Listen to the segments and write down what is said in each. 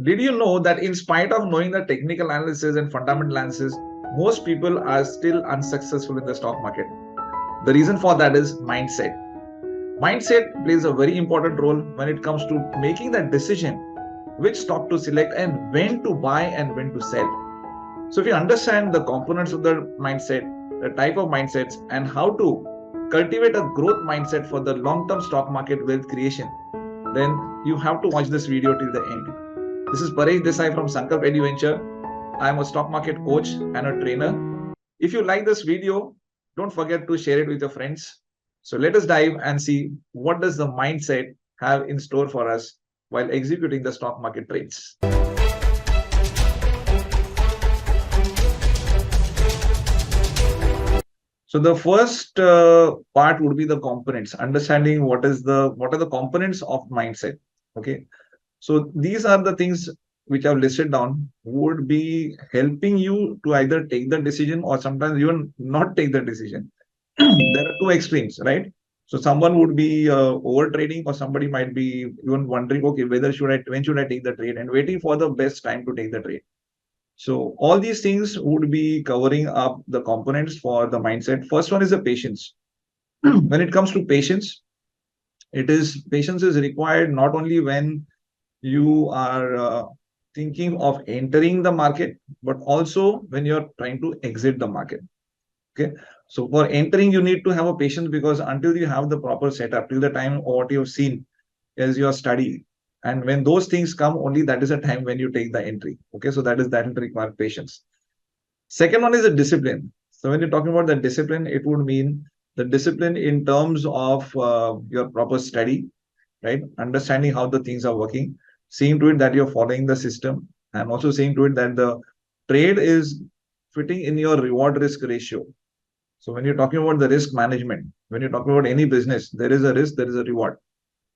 Did you know that in spite of knowing the technical analysis and fundamental analysis, most people are still unsuccessful in the stock market? The reason for that is mindset. Mindset plays a very important role when it comes to making that decision which stock to select and when to buy and when to sell. So, if you understand the components of the mindset, the type of mindsets, and how to cultivate a growth mindset for the long term stock market wealth creation, then you have to watch this video till the end. This is Paresh Desai from Sankalp Venture. I am a stock market coach and a trainer. If you like this video, don't forget to share it with your friends. So let us dive and see what does the mindset have in store for us while executing the stock market trades. So the first part would be the components, understanding what are the components of mindset. Okay, so these are the things which I've listed down would be helping you to either take the decision or sometimes even not take the decision. There are two extremes, right? So someone would be over trading, or somebody might be even wondering, okay, when should I take the trade, and waiting for the best time to take the trade. So all these things would be covering up the components for the mindset. First one is the patience. When it comes to patience, patience is required not only when you are thinking of entering the market, but also when you're trying to exit the market. Okay. So for entering, you need to have a patience, because until you have the proper setup, till the time what you've seen as your study, and when those things come, only that is a time when you take the entry. Okay. So that will require patience. Second one is a discipline. So when you're talking about the discipline, it would mean the discipline in terms of your proper study, right? Understanding how the things are working, seeing to it that you're following the system, and also seeing to it that the trade is fitting in your reward risk ratio. So when you're talking about the risk management, when you're talking about any business, there is a risk, there is a reward,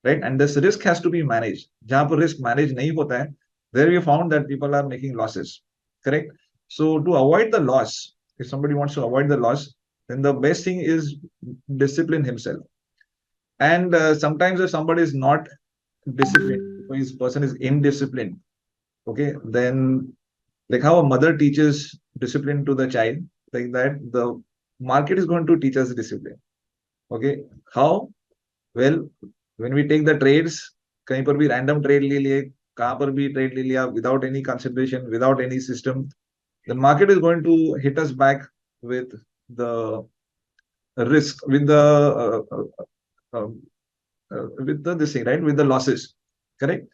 right? And this risk has to be managed. जहाँ पर risk manage नहीं होता है, there we found that people are making losses, correct? So to avoid the loss, if somebody wants to avoid the loss, then the best thing is discipline himself. And sometimes if somebody is not disciplined, if his person is indisciplined, okay, then like how a mother teaches discipline to the child, like that the market is going to teach us discipline. Okay, how? Well, when we take the trades, कहीं पर भी random trade ले लिए, कहाँ पर भी trade ले लिया, without any consideration, without any system, the market is going to hit us back with the risk, with the this thing, right, with the losses, correct?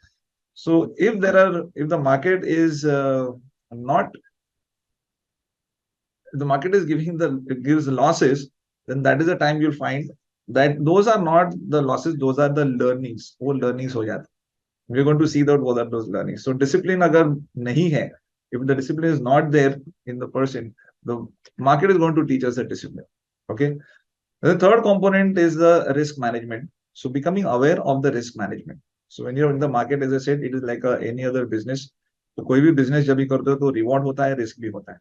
So if the market is not, the market is giving the it gives losses, then that is the time you'll find that those are not the losses, those are the learnings. वो learnings हो जाते. We're going to see that what are those learnings. So discipline अगर नहीं है, if the discipline is not there in the person, the market is going to teach us the discipline. Okay. The third component is the risk management. So becoming aware of the risk management. So when you're in the market, as I said, it is like any other business. तो कोई भी business जब भी करते हो तो reward होता है, risk भी होता है.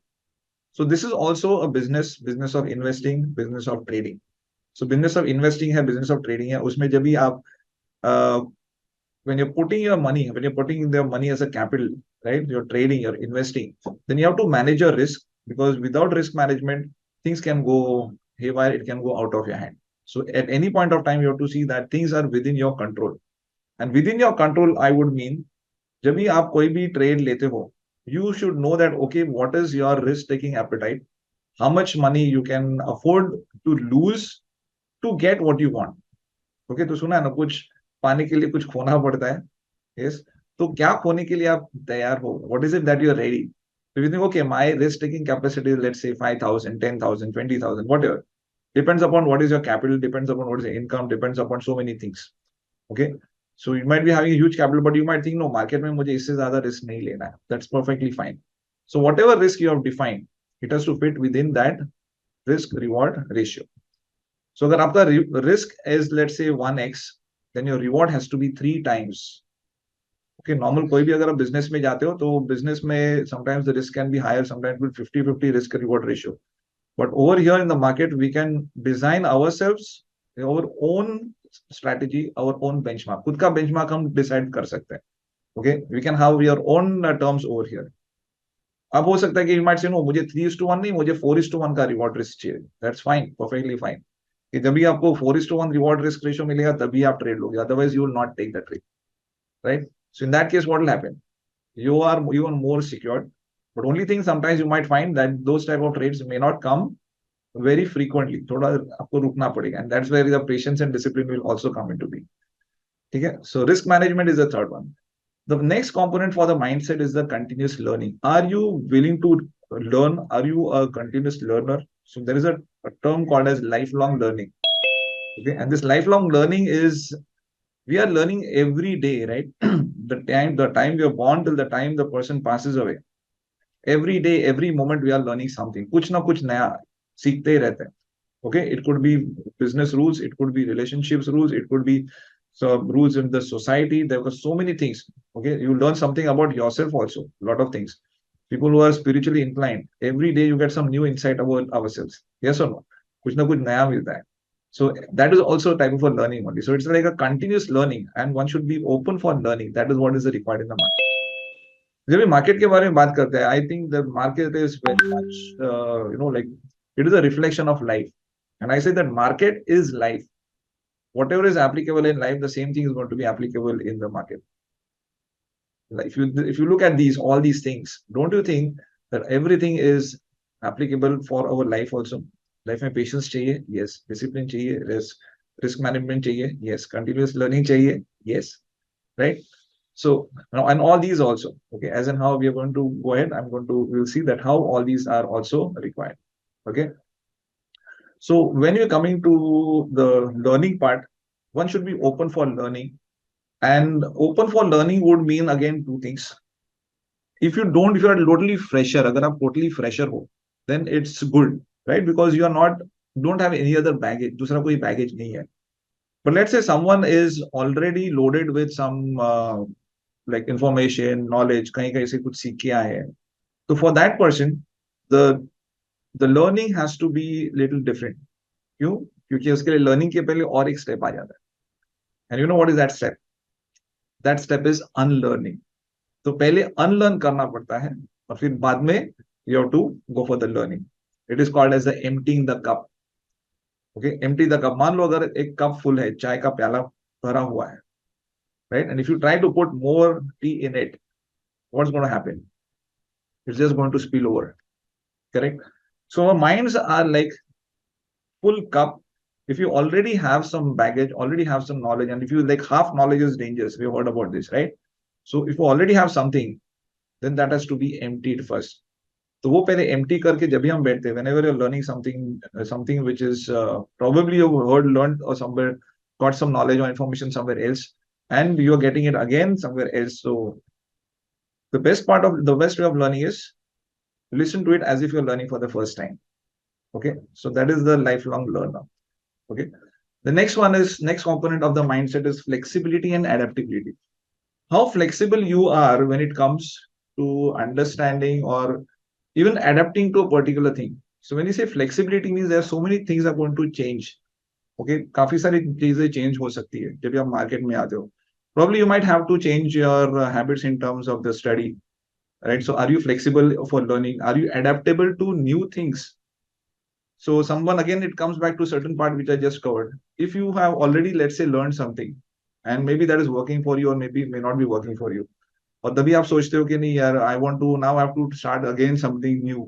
So this is also a business of investing, business of trading. So business of investing है, business of trading है. उसमें जब भी आप when you're putting your money, when you're putting the money as a capital, right? You're trading, you're investing. Then you have to manage your risk, because without risk management, things can go haywire. It can go out of your hand. So at any point of time, you have to see that things are within your control. And within your control, I would mean, जब भी आप कोई भी trade लेते हो, you should know that, okay, what is your risk taking appetite, how much money you can afford to lose to get what you want. Okay, तो सुना है ना, कुछ पाने के लिए कुछ खोना पड़ता है. Yes. तो क्या खोने के लिए आप तैयार हो? What is it that you are ready? If you think, okay, my risk taking capacity is, let's say, 5,000, 10,000, 20,000, whatever. Depends upon what is your capital, depends upon what is your income, depends upon so many things. Okay. So you might be having a huge capital, but you might think, no, market में मुझे इससे ज्यादा risk नहीं लेना है. That's perfectly fine. So whatever risk you have defined, it has to fit within that risk reward ratio. So अगर आपका risk is, let's say, 1x, then your reward has to be 3 times. Okay, normal कोई भी अगर आप business में जाते हो तो business में sometimes the risk can be higher, sometimes with 50-50 risk reward ratio. But over here in the market, we can design ourselves our own strategy, our own benchmark. खुद का benchmark हम decide कर सकते हैं. Okay, we can have your own terms over here. अब हो सकता है कि you might say no, मुझे 3:1 नहीं, मुझे 4:1 का रिवॉर्ड रिस्क चाहिए. That's fine, perfectly fine. कि जब भी आपको 4:1 रिवॉर्ड रिस्क रेशियो मिलेगा तभी आप ट्रेड लोगे, otherwise you will not take the trade, right? So in that case what will happen, you are more secured. But only thing sometimes you might find that those type of trades may not come very frequently. थोड़ा आपको रुकना पड़ेगा, and that's where the patience and discipline will also come into being. ठीक है? So risk management is the third one. The next component for the mindset is the continuous learning. Are you willing to learn? Are you a continuous learner? So there is a term called as lifelong learning. Okay, and this lifelong learning is we are learning every day, right? The time we are born till the time the person passes away. Every day, every moment we are learning something. कुछ ना कुछ नया सीखते ही रहते हैं. Okay, it could be business rules, it could be relationships rules, it could be rules in the society. There were so many things. Okay, you learn something about yourself also, a lot of things. People who are spiritually inclined, every day you get some new insight about ourselves. Yes or no? कुछ ना कुछ नया मिलता है. So that is also a type of a learning only. So it's like a continuous learning, and one should be open for learning. That is what is required in the market. जब भी market के बारे में बात करते हैं, I think the market is very much like it is a reflection of life. And I say that market is life. Whatever is applicable in life, the same thing is going to be applicable in the market. Like if you look at all these things, don't you think that everything is applicable for our life also? Life में patience चाहिए, yes. Discipline चाहिए, yes. Risk management चाहिए, yes. Continuous learning चाहिए, yes. Right? So now, and all these also, okay. As in how we are going to go ahead, we'll see that how all these are also required. Okay. So when you're coming to the learning part, one should be open for learning. And open for learning would mean again two things. If you are totally fresher, अगर आप totally fresher हो, then it's good, right? Because you are not, don't have any other baggage, दूसरा कोई baggage नहीं है. But let's say someone is already loaded with some like information, knowledge, कहीं कहीं से कुछ सीख के आए हैं. So for that person, the the learning has to be little different. क्यों? क्योंकि उसके लिए learning के पहले और एक step आ जाता है. And you know what is that step? That step is unlearning. तो पहले अनलर्न करना पड़ता है और फिर बाद में you have to go for the learning. It is called as the emptying the cup. Okay, empty the cup. मान लो अगर एक कप फुल है, चाय का प्याला भरा हुआ है, right? And if you try to put more tea in it, what's going to happen? It's just going to spill over. Correct? So our minds are like full cup. If you already have some baggage, already have some knowledge, and if you like half knowledge is dangerous, we've heard about this, right? So if you already have something, then that has to be emptied first. तो वो पहले empty करके जब भी हम बैठते हैं, whenever you're learning something which is probably you learned or somewhere got some knowledge or information somewhere else, and you're getting it again somewhere else. So the best way of learning is listen to it as if you're learning for the first time. Okay, so that is the lifelong learner. Okay, the next component of the mindset is flexibility and adaptability. How flexible you are when it comes to understanding or even adapting to a particular thing. So when you say flexibility means there are so many things are going to change. Okay, काफी सारी चीजें change हो सकती है जब आप market में आते हो. Probably you might have to change your habits in terms of the study, right? So are you flexible for learning? Are you adaptable to new things? So someone, again, it comes back to certain part which I just covered. If you have already, let's say, learned something, and maybe that is working for you or maybe may not be working for you, और तभी आप सोचते हो कि नहीं यार, I want to now have to start again something new.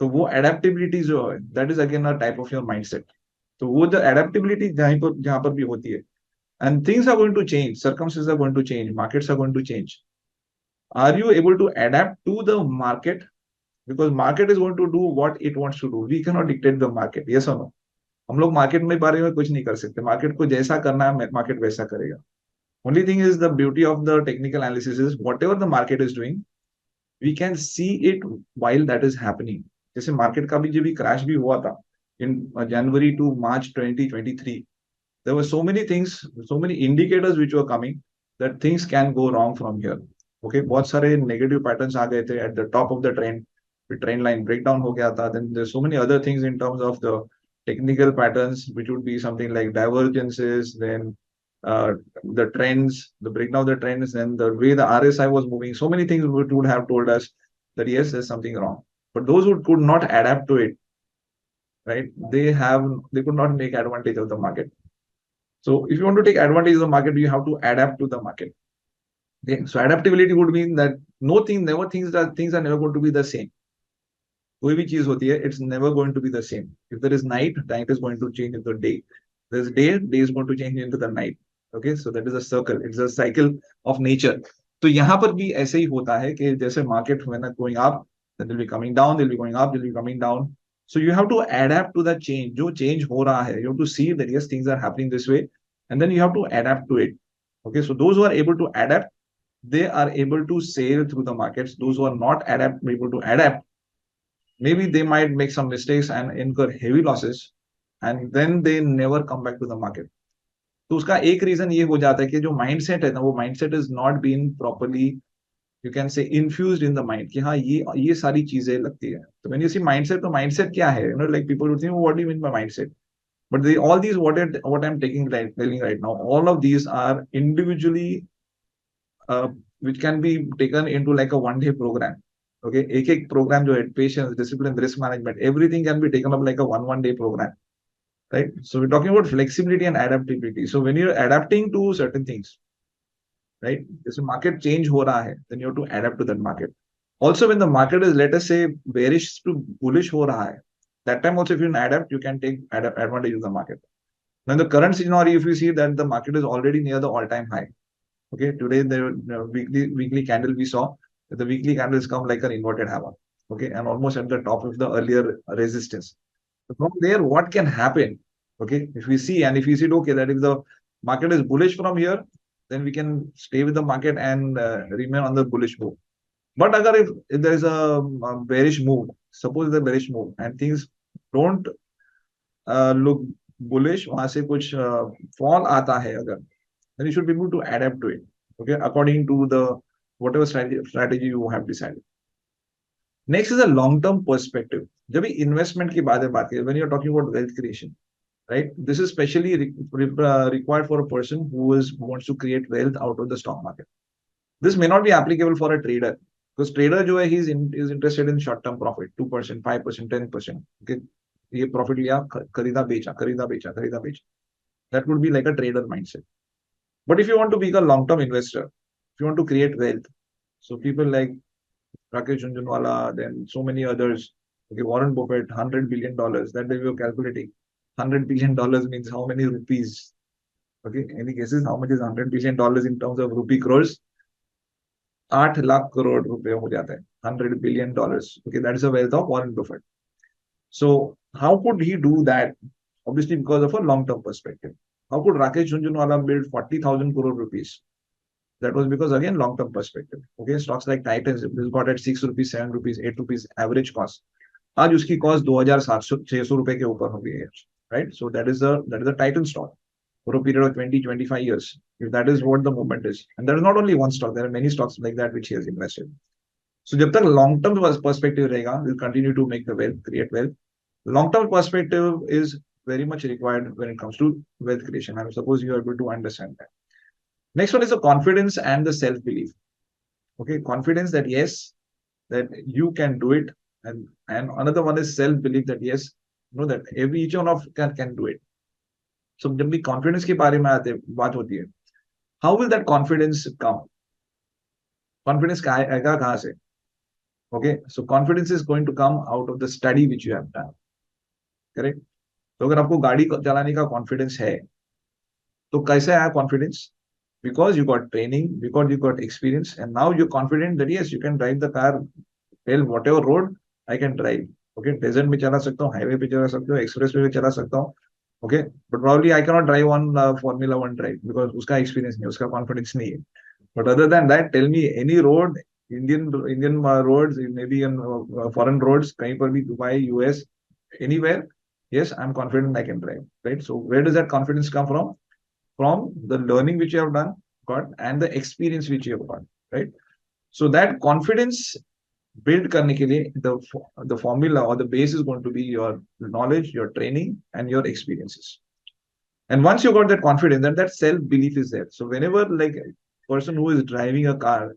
तो वो adaptability जो है, that is again a type of your mindset. तो वो जो adaptability जहाँ पर भी होती है, and things are going to change, circumstances are going to change, markets are going to change. Are you able to adapt to the market? Because market is going to do what it wants to do. We cannot dictate the market. Yes or no? हम लोग market में बारे में कुछ नहीं कर सकते. Market को जैसा करना है मार्केट वैसा करेगा. Only thing is the beauty of the technical analysis is whatever the market is doing, we can see it while that is happening. जैसे मार्केट का भी जब भी क्रैश भी हुआ था in January to March 2023, there were so many things, so many indicators which were coming that things can go wrong from here. Okay, बहुत सारे negative patterns आ गए थे at the top of the trend. The trend line breakdown हो गया था. Then there's so many other things in terms of the technical patterns, which would be something like divergences, then uh, the trends, the breakdown of the trends, and the way the RSI was moving. So many things would have told us that yes, there's something wrong. But those who could not adapt to it, right? They could not make advantage of the market. So if you want to take advantage of the market, you have to adapt to the market. Okay? So adaptability would mean that no thing, never things are never going to be the same. कोई भी चीज होती है, it's never going to be the same. If there is night, night is going to change into day. There's day, day is going to change into the night. Okay, so that is a circle. It's a cycle of nature. तो यहाँ पर भी ऐसे ही होता है कि जैसे market when going up, then they'll be coming down, they'll be going up, they'll be coming down. So you have to adapt to that change. जो change हो रहा है, you have to see that yes, things are happening this way, and then you have to adapt to it. Okay, so those who are able to adapt, they are able to sail through the markets. Those who are not able to adapt, maybe they might make some mistakes and incur heavy losses, and then they never come back to the market. तो उसका एक reason ये हो जाता है कि जो mindset है ना, वो mindset is not been properly, you can say infused in the mind कि हाँ ये सारी चीजें लगती है. तो व्हेन यू सी माइंडसेट, तो माइंडसेट क्या है, you know, like people would think what do you mean by mindset. But all these what I'm telling right now, all of these are individually, which can be taken into like a one day program. Okay, एक program जो है, patience, discipline, risk management, everything can be taken up like a one day program, right? So we're talking about flexibility and adaptability. So when you're adapting to certain things, right, this market change हो रहा है, then you have to adapt to that market. Also, when the market is, let us say, bearish to bullish हो रहा है, that time also if you adapt, you can take advantage of the market. Now in the current scenario, if you see that the market is already near the all-time high. Okay, today the weekly candle we saw that the weekly candles come like an inverted hammer. Okay, and almost at the top of the earlier resistance. So from there, what can happen? Okay, if we see and if we see, okay, that if the market is bullish from here, then we can stay with the market and remain on the bullish move. But agar if there is a bearish move, suppose the bearish move and things don't look bullish, वहां से कुछ fall आता है अगर, then you should be able to adapt to it, okay, according to the whatever strategy you have decided. Next is a long term perspective. जब भी investment की बात करें, when you are talking about wealth creation, right, this is specially required for a person who wants to create wealth out of the stock market. This may not be applicable for a trader, because trader जो है, is interested in short term profit, 2%, 5%, 10%. Okay, ये profit लिया, खरीदा बेचा, खरीदा बेचा, खरीदा बेचा. That would be like a trader mindset. But if you want to be a long-term investor, if you want to create wealth, so people like Rakesh Jhunjhunwala, then so many others, okay, Warren Buffett, $100 billion, that they were calculating. $100 billion means how many rupees? Okay, any guesses how much is $100 billion in terms of rupee crores? 8 lakh crore रुपए हो जाता है, $100 billion. Okay, that is the wealth of Warren Buffett. So how could he do that? Obviously because of a long-term perspective. How could Rakesh Jhunjhunwala build 40,000 crore rupees? That was because, again, long-term perspective. Okay, stocks like Titans, this got at 6 rupees, 7 rupees, 8 rupees average cost. आज उसकी cost 2,700-600 रुपए के ऊपर हो गई है, right? So that is the Titan stock for a period of 20-25 years. If that is what the movement is, and there is not only one stock, there are many stocks like that which he has invested. So जब तक long-term perspective रहेगा, we'll continue to make the wealth, create wealth. Long-term perspective is very much required when it comes to wealth creation. I suppose you are able to understand that. Next one is the confidence and the self-belief. Okay, confidence that yes, that you can do it, and another one is self-belief that yes, you know that each one of can do it. So जब भी confidence के बारे में बात होती है, how will that confidence come? Confidence आएगा कहाँ से? Okay, so confidence is going to come out of the study which you have done. Correct? तो अगर आपको गाड़ी चलाने का कॉन्फिडेंस है, तो कैसे आया confidence? Because you got training, because you got experience, and now you're confident that yes, you can drive the car, tell whatever road I can drive. Okay, desert में चला सकता हूँ, highway पे चला सकता हूँ, expressway पे चला सकता हूँ. Okay, but probably I cannot drive on Formula One drive because उसका experience नहीं, उसका confidence नहीं है. But other than that, tell me any road, Indian roads, maybe in foreign roads, कहीं पर भी, Dubai, US, anywhere, yes, I'm confident I can drive. Right? So where does that confidence come from? From the learning which you have got and the experience which you have got, right? So that confidence build करने के लिए the formula or the base is going to be your knowledge, your training, and your experiences. And once you got that confidence, then that self belief is there. So whenever like a person who is driving a car,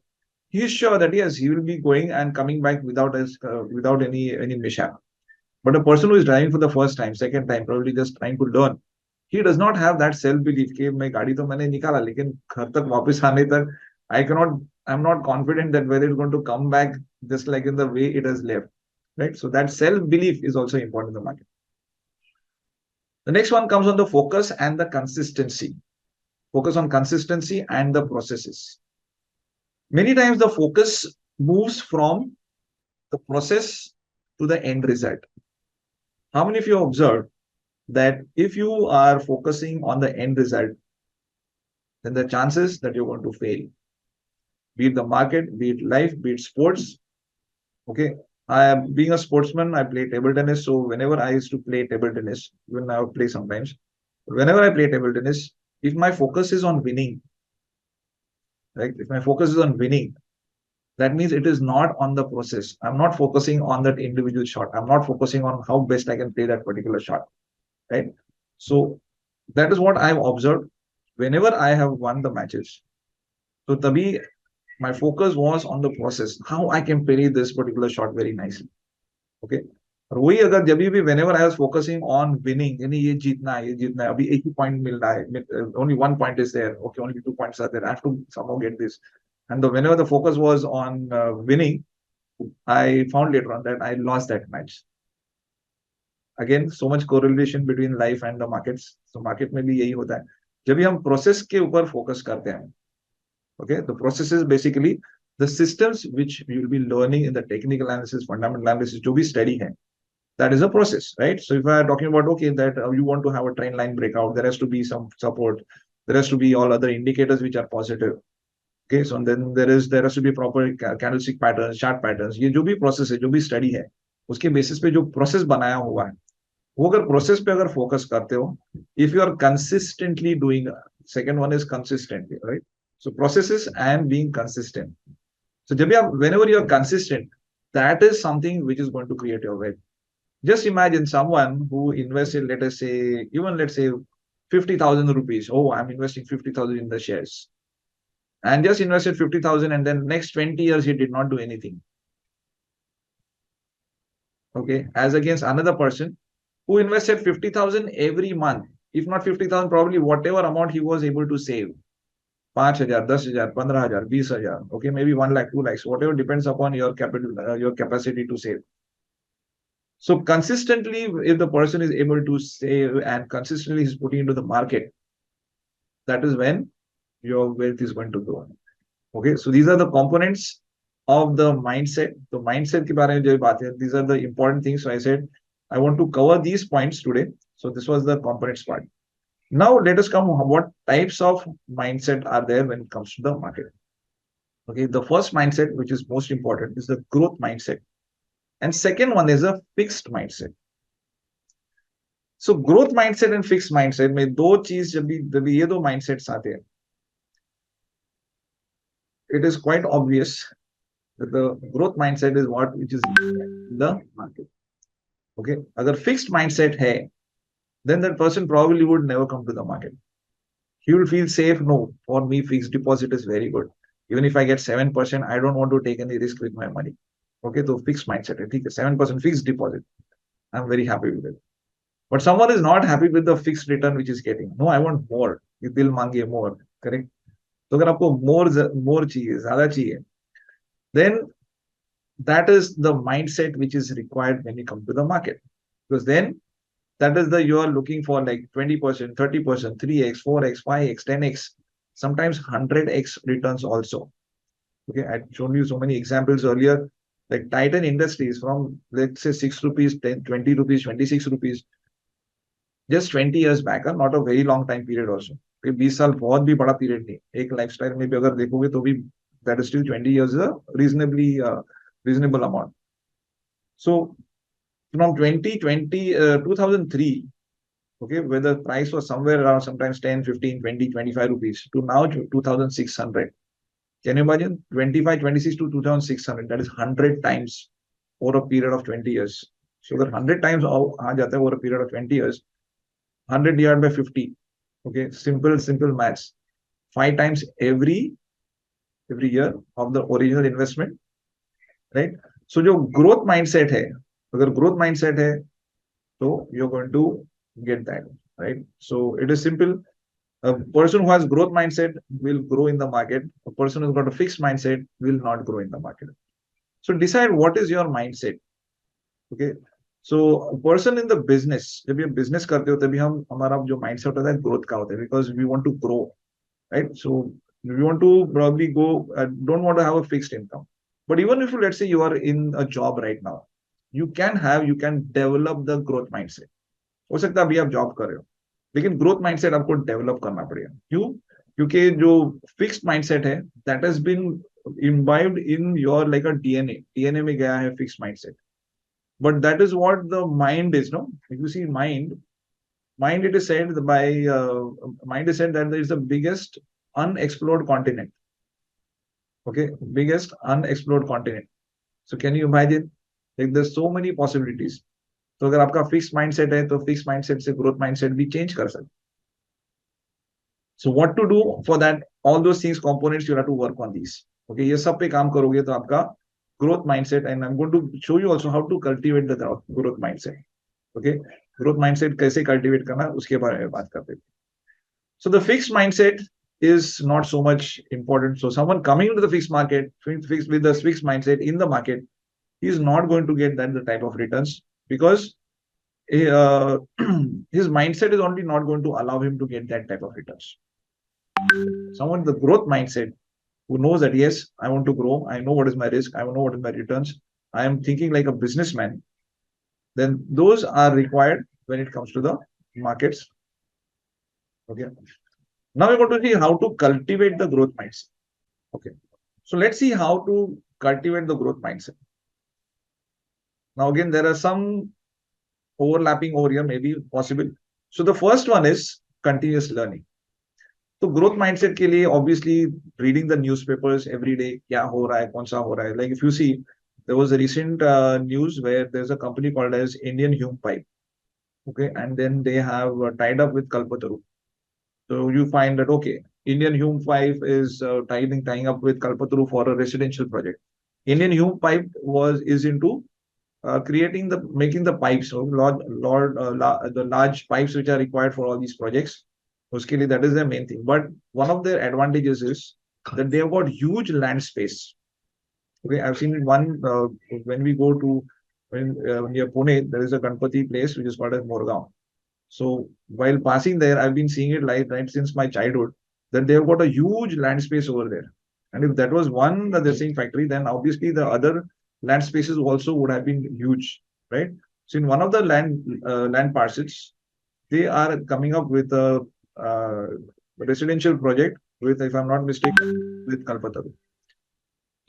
he is sure that yes, he will be going and coming back without any mishap. But a person who is driving for the first time, second time, probably just trying to learn, he does not have that self belief कि मैं गाड़ी तो मैंने निकाला लेकिन घर तक वापस आने तक I cannot, I'm not confident that whether it's going to come back just like in the way it has left, right? So that self belief is also important in the market. The next one comes on the focus and the consistency. Focus on consistency and the processes. Many times the focus moves from the process to the end result. How many of you observed that if you are focusing on the end result, then the chances that you're going to fail, be it the market, be it life, be it sports. Okay. I am being a sportsman, I play table tennis. So whenever I used to play table tennis, even I would play sometimes, whenever I play table tennis, if my focus is on winning, right? If my focus is on winning, that means it is not on the process. I'm not focusing on that individual shot. I'm not focusing on how best I can play that particular shot, right? So that is what I've observed whenever I have won the matches. So tabhi my focus was on the process, how I can play this particular shot very nicely. Okay. और वही अगर जब भी whenever I was focusing on winning, यानी ये जीतना है, अभी एक ही point मिल रहा है, only one point is there, okay, only 2 points are there, I have to somehow get this. And whenever the focus was on winning, I found later on that I lost that match. Again, so much correlation between life and the markets. So market में भी यही होता है. जब भी हम process के ऊपर focus करते हैं, okay, the process is basically the systems which you will be learning in the technical analysis, fundamental analysis, जो भी study है. That is a process, right? So if I are talking about, okay, that you want to have a trend line breakout, there has to be some support, there has to be all other indicators which are positive. Okay, so then there has to be proper candlestick patterns, chart patterns. ये जो भी process है, जो भी study है, उसके basis पे जो process बनाया हुआ है, वो अगर process पे अगर focus करते हो, if you are consistently doing, second one is consistently, right? So processes and being consistent. So जब भी आप, whenever you are consistent, that is something which is going to create your wealth. Just imagine someone who invested, let us say, even let's say 50,000 rupees. Oh, I'm investing 50,000 in the shares. And just invested 50,000 and then next 20 years he did not do anything. Okay. As against another person who invested 50,000 every month. If not 50,000, probably whatever amount he was able to save. 5,000, 10,000, 15,000, 20,000. Okay, maybe 1 lakh, 2 lakhs, whatever depends upon your capital, your capacity to save. So consistently, if the person is able to save and consistently is putting into the market, that is when your wealth is going to grow. Okay, so these are the components of the mindset. The mindset के बारे में जो बात है, these are the important things. So I said I want to cover these points today. So this was the components part. Now let us come what types of mindset are there when it comes to the market. Okay, the first mindset, which is most important, is the growth mindset. And second one is a fixed mindset. So growth mindset and fixed mindset में दो चीज जब ये दो mindsets आते हैं, it is quite obvious that the growth mindset is what which is in the market. Okay, अगर fixed mindset है, then that person probably would never come to the market. He will feel safe. No, for me, fixed deposit is very good. Even if I get 7%, I don't want to take any risk with my money. Okay, so fixed mindset. I think 7% fixed deposit. I'm very happy with it. But someone is not happy with the fixed return which is getting. No, I want more. You दिल मांगे more. Correct? तो अगर आपको more चाहिए, ज़्यादा चाहिए, then that is the mindset which is required when you come to the market. Because then that is the you are looking for like 20%, 30%, 3x, 4x, 5x, 10x, sometimes 100x returns also. Okay, I shown you so many examples earlier, like Titan Industries from let's say 6 rupees, 10, 20 rupees, 26 rupees, just 20 years back, not a very long time period also. 20 साल बहुत भी बड़ा period नहीं, एक lifestyle में भी अगर देखोगे तो भी that is still 20 years is a reasonably reasonable amount. So from 2020, 2003, okay, where the price was somewhere around sometimes 10, 15, 20, 25 rupees to now 2,600. Can you imagine 25, 26 to 2,600? That is 100 times over a period of 20 years. So that 100 times over a period of 20 years, 100 divided by 50. Okay, simple maths. 5 times every year of the original investment, right? So जो growth mindset है, अगर growth mindset है, so you're going to get that, right? So it is simple. A person who has growth mindset will grow in the market. A person who's got a fixed mindset will not grow in the market. So decide what is your mindset. Okay. So a person in the business, जब ये business करते हो तभी हम हमारा जो mindset होता है growth का होता है, because we want to grow, right? So we want to probably go, don't want to have a fixed income. But even if let's say you are in a job right now, you can develop the growth mindset. हो सकता है अभी आप job कर रहे हो, लेकिन growth mindset आपको डेवलप करना पड़ेगा. क्यों? क्योंकि जो फिक्स्ड माइंडसेट है, that has been imbibed in your like a DNA में गया है fixed mindset. But that is what the mind is, no? If you see mind it is said by mind is said that there is the biggest unexplored continent. Okay, biggest unexplored continent. So can you imagine? Like there's so many possibilities. तो अगर आपका fix mindset है तो fix mindset से growth mindset भी change कर सकते. So what to do for that, all those things components you have to work on these. Okay, ये सब पे काम करोगे तो आपका growth mindset, and I am going to show you also how to cultivate the growth mindset. Okay, growth mindset कैसे cultivate करना उसके बारे में बात करते हैं. So the fixed mindset is not so much important. So someone coming into the fixed market, fixed with the fixed mindset in the market, he is not going to get that the type of returns, because uh, his mindset is only not going to allow him to get that type of returns. Someone with the growth mindset who knows that yes, I want to grow, I know what is my risk, I know what is my returns, I am thinking like a businessman, then those are required when it comes to the markets. Okay. Now we're going to see how to cultivate the growth mindset. Okay. So let's see how to cultivate the growth mindset. Now again, there are some overlapping over here, maybe possible. So the first one is continuous learning. तो growth mindset के लिए obviously reading the newspapers every day, क्या हो रहा है, कौन सा हो रहा है. Like if you see, there was a recent news where there is a company called as Indian Hume Pipe. Okay, and then they have tied up with Kalpataru. So you find that okay, Indian Hume Pipe is tying up with Kalpataru for a residential project. Indian Hume Pipe is into creating making the pipes, so the large pipes which are required for all these projects. Uske liye, that is their main thing. But one of their advantages is that they have got huge land space. Okay, I've seen one when we go to near Pune, there is a Ganpati place which is called as Morgaon. So while passing there, I've been seeing it right since my childhood, that they've got a huge land space over there. And if that was one that they're saying factory, then obviously the other land spaces also would have been huge, right? So in one of the land parcels, they are coming up with a residential project with, if I'm not mistaken, with Kalpataru.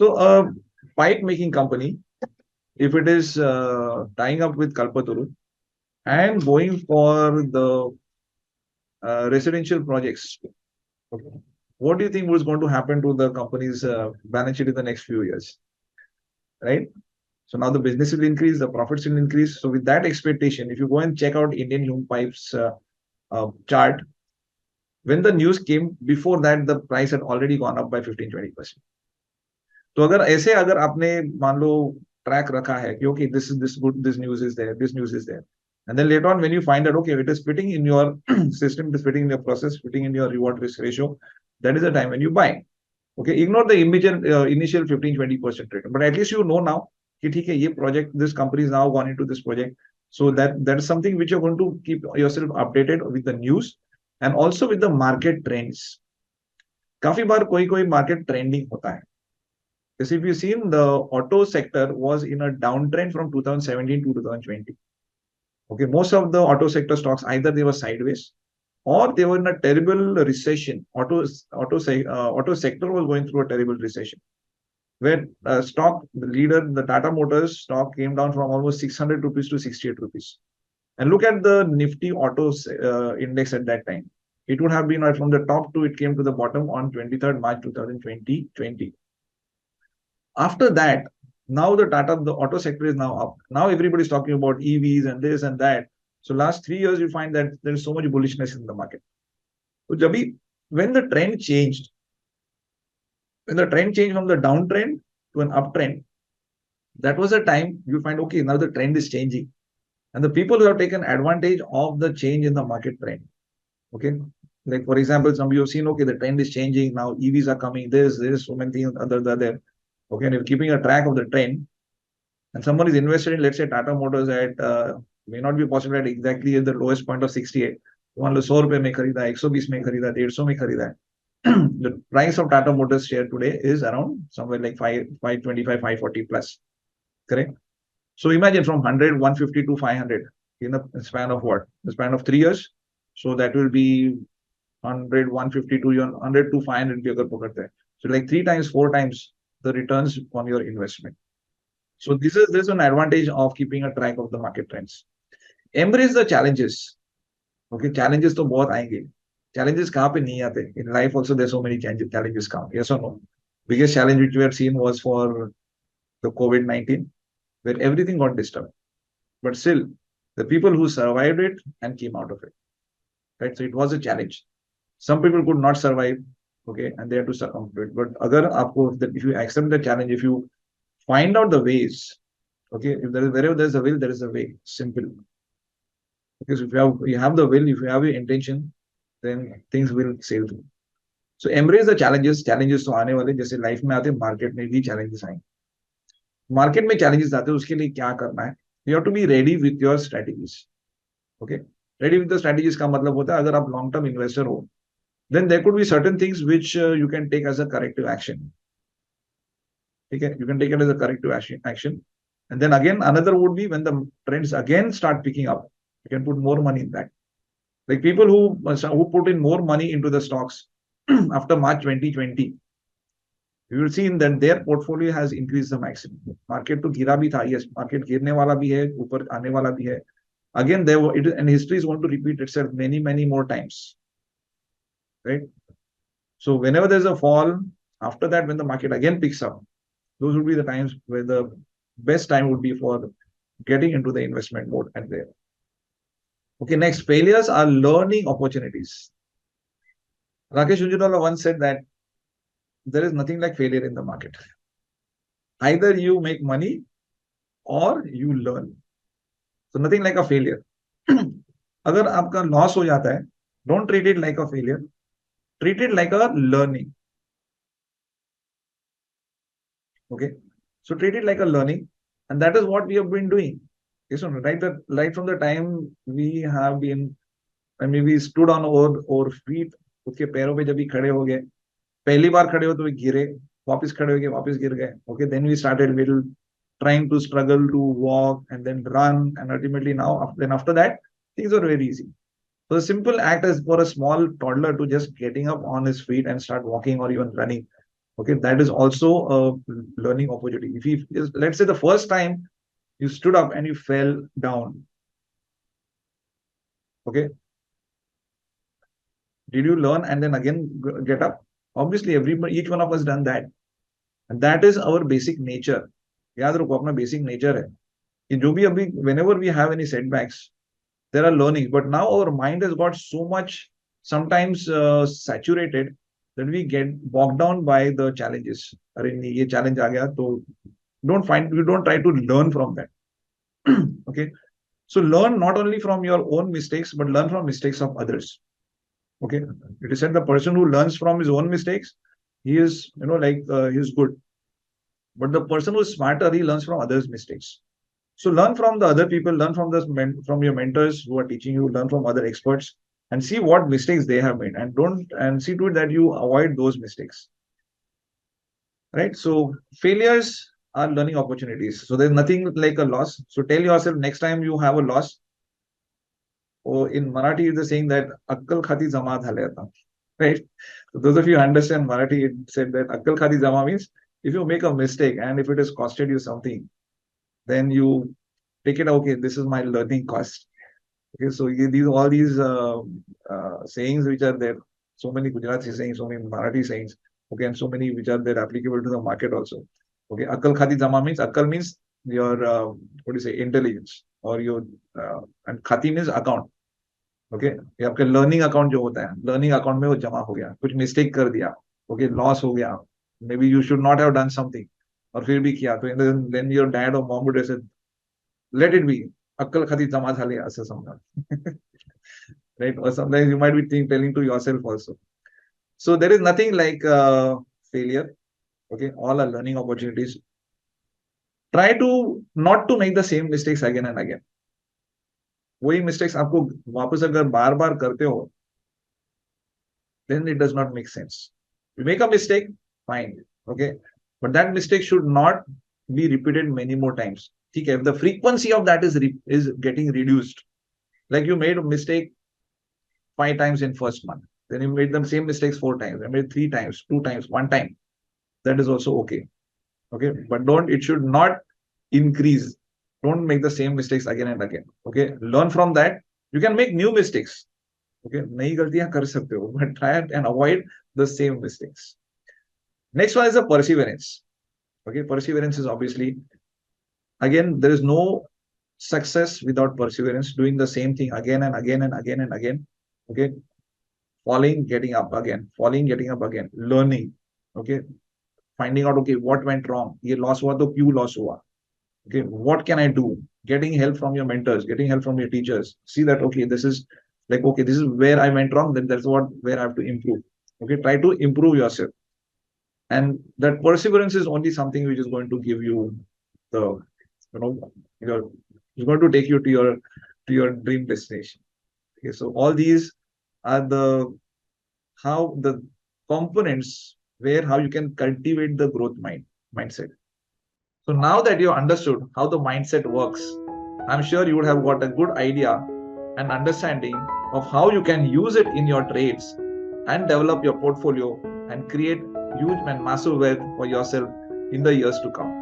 So a pipe making company, if it is tying up with Kalpataru and going for the residential projects, okay, what do you think was going to happen to the company's balance sheet in the next few years, right? So now the business will increase, the profits will increase. So with that expectation, if you go and check out Indian Hume Pipes chart, when the news came, before that the price had already gone up by 15-20%. तो अगर आपने मान लो track रखा है कि okay, this news is there, and then later on when you find that okay, it is fitting in your system, it is fitting in your process, fitting in your reward risk ratio, that is the time when you buy. Okay, ignore the initial 15-20% return, but at least you know now कि ठीक है, ये project, this company is now gone into this project, so that is something which you're going to keep yourself updated with the news and also with the market trends. काफी बार कोई market trending होता है. Because if you've seen, the auto sector was in a downtrend from 2017 to 2020. Okay, most of the auto sector stocks, either they were sideways or they were in a terrible recession. Auto sector was going through a terrible recession, where the leader, the Tata Motors stock came down from almost 600 rupees to 68 rupees. And look at the Nifty Autos index at that time. It would have been right from the top to it came to the bottom on 23rd March 2020. After that, now the auto sector is now up. Now everybody's talking about EVs and this and that. So last 3 years, you find that there is so much bullishness in the market. तो जब भी when the trend changed, when the trend changed from the downtrend to an uptrend, that was a time you find, okay, now the trend is changing. And the people who have taken advantage of the change in the market trend, okay, like for example, some of you have seen, okay, the trend is changing now, EVs are coming, this, so many things, other, there. Okay, and if keeping a track of the trend, and someone is invested in, let's say, Tata Motors at, may not be possible at exactly at the lowest point of 68. मान लो 100 रुपए में खरीदा, 120 में खरीदा, 150 में खरीदा. The price of Tata Motors share today is around somewhere like 525, 540 plus. Correct? So imagine from 100, 150 to 500 in a span of what? The span of 3 years. So that will be 100, 150 to 100 to 500 भी अगर पकड़ते हैं. So like 3 times, 4 times the returns on your investment. So this is an advantage of keeping a track of the market trends. Embrace the challenges. Okay, challenges तो बहुत आएंगे. Challenges कहाँ पे नहीं आते? In life also there's so many challenges come. Yes or no? Biggest challenge which we have seen was for the COVID-19, where everything got disturbed. But still, the people who survived it and came out of it, right? So it was a challenge. Some people could not survive, okay, and they had to succumb to it. But अगर आपको, if you accept the challenge, if you find out the ways, okay, if there is, wherever there's a will, there is a way. Simple. Because if you have the will, if you have the intention, then things will sail through. So embrace the challenges. Challenges तो आने वाले, जैसे life में आते, market में भी challenges आएंगे. Market में challenges आते हैं, उसके लिए क्या करना है? You have to be ready with your strategies. Okay, ready with the strategies का मतलब होता है, अगर आप long term investor हो, then there could be certain things which you can take as a corrective action. Okay, you can take it as a corrective action. And then again, another would be when the trends again start picking up, you can put more money in that. Like people who put in more money into the stocks after March 2020, you will see that their portfolio has increased the maximum. Market to gira bhi tha, yes, market गिरने वाला भी है, ऊपर आने वाला भी है. Again, and history is going to repeat itself many more times, right? So whenever there's a fall, after that, when the market again picks up, those would be the times where the best time would be for getting into the investment mode and there. Okay, next, failures are learning opportunities. Rakesh Junjunwala once said that there is nothing like failure in the market. Either you make money or you learn. So nothing like a failure. अगर आपका loss हो जाता है, don't treat it like a failure. Treat it like a learning. Okay, so treat it like a learning, and that is what we have been doing. Yes, right? That right from the time we have been, I mean, we stood on our feet, उसके पैरों पे जब भी खड़े हो गए, पहली बार खड़े हो तो गिरे, वापस खड़े हो गए, वापस गिर गए. Okay, then we started little trying to struggle to walk and then run, and ultimately now, then after that, things are very easy. So the simple act is for a small toddler to just getting up on his feet and start walking or even running. Okay, that is also a learning opportunity. If you, let's say the first time you stood up and you fell down, okay, did you learn and then again get up? Obviously, each one of us done that, and that is our basic nature. याद रखो अपना basic nature है कि जो भी अभी whenever we have any setbacks, there are learnings. But now our mind has got so much sometimes saturated that we get bogged down by the challenges. अरे नहीं ये challenge आ गया तो you don't try to learn from that. Okay, so learn not only from your own mistakes but learn from mistakes of others. Okay, it is said the person who learns from his own mistakes, he is he's good. But the person who is smarter, he learns from others' mistakes. So learn from the other people, learn from from your mentors who are teaching you, learn from other experts, and see what mistakes they have made, and see to it that you avoid those mistakes. Right? So failures are learning opportunities. So there's nothing like a loss. So tell yourself next time you have a loss, or in Marathi, is saying that Akkal khati jama dhale tha. Right? So those of you who understand Marathi, it said that Akkal khati jama means if you make a mistake and if it has costed you something, then you take it, okay, this is my learning cost. Okay, so all these sayings which are there, so many Gujarati sayings, so many Marathi sayings, okay, and so many which are there applicable to the market also. Okay, Akal Khati Jama means, Akal means your, what do you say, intelligence, or your, and Khati means account. Okay ये आपके learning account जो होता है, learning account में वो जमा हो गया, कुछ मिस्टेक कर दिया, ओके लॉस हो गया, may be you should not have done something, और फिर भी किया, तो देन योर डैड और mom would say let it be, अक्कल खाती जमा झाली असं समजा. Right, or sometimes you might be telling to yourself also. So there is nothing like failure. Okay, all are learning opportunities. Try to not to make the same mistakes again and again. वही mistakes आपको वापस अगर बार बार करते हो, then it does not make sense. You make a mistake, fine, okay, but that mistake should not be repeated many more times. ठीक है, if the frequency of that is getting reduced, like you made a mistake 5 times in first month, then you made the same mistakes 4 times, you made 3 times, 2 times, 1 time, that is also okay. Okay, but don't, it should not increase. Don't make the same mistakes again and again. Okay, learn from that. You can make new mistakes. Okay, नई गलतियां कर सकते हो, but try and avoid the same mistakes. Next one is the perseverance. Okay, perseverance is obviously, again, there is no success without perseverance. Doing the same thing again and again and again and again. Okay, falling, getting up again, falling, getting up again, learning. Okay, finding out, okay, what went wrong, ये loss हुआ तो क्यों loss हुआ, okay, what can I do, getting help from your mentors, getting help from your teachers, see that, okay, this is like, okay, this is where I went wrong, then that's what, where I have to improve. Okay, try to improve yourself, and that perseverance is only something which is going to give you the, you know, your, is going to take you to your dream destination. Okay, so all these are the, how the components where how you can cultivate the growth mindset. So now that you understood how the mindset works, I'm sure you would have got a good idea and understanding of how you can use it in your trades and develop your portfolio and create huge and massive wealth for yourself in the years to come.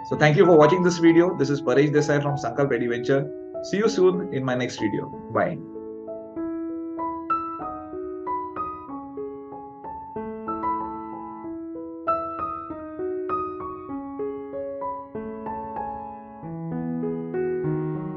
So thank you for watching this video. This is Paresh Desai from Sankalp Venture. See you soon in my next video. Bye.